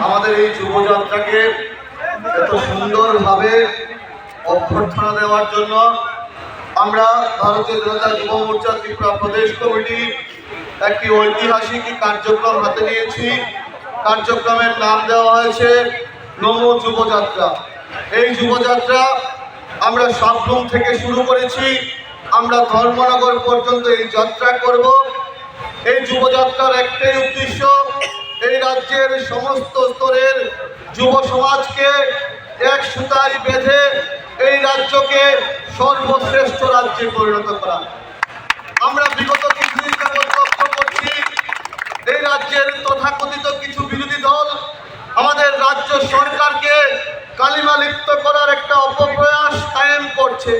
আমাদের এই যুবযাত্রাকে এত সুন্দরভাবে অভ্যর্থনা দেওয়ার জন্য আমরা ভারতীয় জনতা যুব মোর্চা ত্রিপুরা প্রদেশ কমিটি একটি ঐতিহাসিক কার্যক্রম হাতে নিয়েছি। কার্যক্রমের নাম দেওয়া হয়েছে নমো যুবযাত্রা। এই যুবযাত্রা আমরা সাবরুম থেকে শুরু করেছি, আমরা ধর্মনগর পর্যন্ত এই যাত্রা করব। এই যুবযাত্রার একটাই উদ্দেশ্য, এই রাজ্যের সমস্ত স্তরের যুব সমাজকে এক সুতায় বেঁধে এই রাজ্যকে সর্বশ্রেষ্ঠ রাজ্যে পরিণত করা। আমরা বিগত কিছুদিন যাবৎ লক্ষ্য করছি, এই রাজ্যের তথাকথিত কিছু বিরোধী দল আমাদের রাজ্য সরকারকে কালিমা লিপ্ত করার একটা অপপ্রয়াস কায়েম করছে।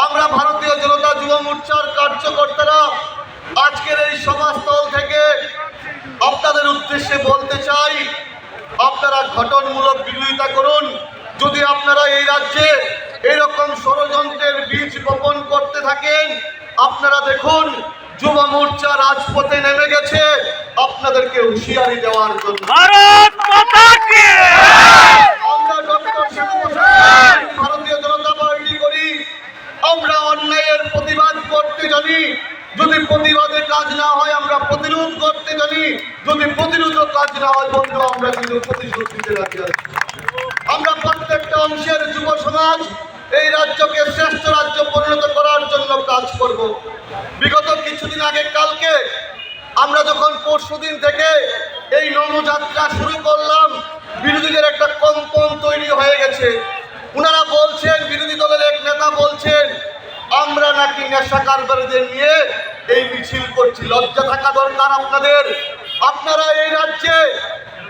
আমরা ভারতীয় জনতা যুব মোর্চার কার্যকর্তারা আজকের এই সভাস্থল থেকে আপনাদের উদ্দেশ্যে বলতে চাই, আপনারা গঠনমূলক বিরোধিতা করুন। যদি আপনারা এই রাজ্যে এরকম ষড়যন্ত্রের বীজ বপন করতে থাকেন, আপনারা দেখুন যুব মোর্চা রাজপথে নেমে গেছে আপনাদেরকে হুঁশিয়ারি দেওয়ার জন্য। আমরা ভারতীয় জনতা পার্টি করি, আমরা অন্যায়ের প্রতিবাদ করতে জানি। যদি প্রতিবাদে কাজ না হয় আমরা প্রতিরোধ করতে জানি, যদি প্রতিরোধ কাজ না হয় বন্ধু আমরা কিন্তু প্রতিশোধ দিতে রাজি আছি। আমরা প্রত্যেকটা অংশের যুব সমাজ এই রাজ্যকে শ্রেষ্ঠ রাজ্য পরিণত করার জন্য কাজ করব। বিগত কিছুদিন আগে কালকে আমরা যখন পরশুদিন থেকে এই নমযাত্রা শুরু করলাম, বিরোধীদের একটা কম্পন তৈরি হয়ে গেছে। ওনারা বলছেন, বিরোধী দলের এক নেতা বলছেন আমরা নাকি নেশা কারবারীদের নিয়ে এই মিছিল করছি। লজ্জা থাকা দরকার আপনাদের। আপনারা এই রাজ্যে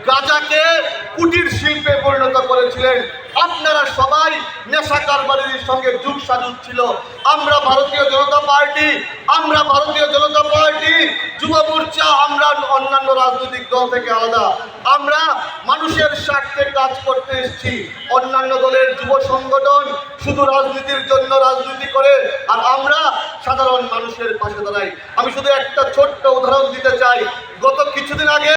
গাঁজাকে কুটির শিল্পে পরিণত করেছিলেন, আপনারা সবাই নেশা কারবারীর সঙ্গে যুগ সাজুগ ছিল। আমরা ভারতীয় জনতা পার্টি যুব মোর্চা, আমরা অন্যান্য রাজনৈতিক দল থেকে আলাদা। আমরা মানুষের স্বার্থে কাজ করতে এসেছি। অন্যান্য দলের যুব সংগঠন শুধু রাজনীতির জন্য রাজনীতি করে, আর আমরা সাধারণ মানুষের পাশে দাঁড়াই। আমি শুধু একটা ছোট্ট উদাহরণ দিতে চাই। গত কিছুদিন আগে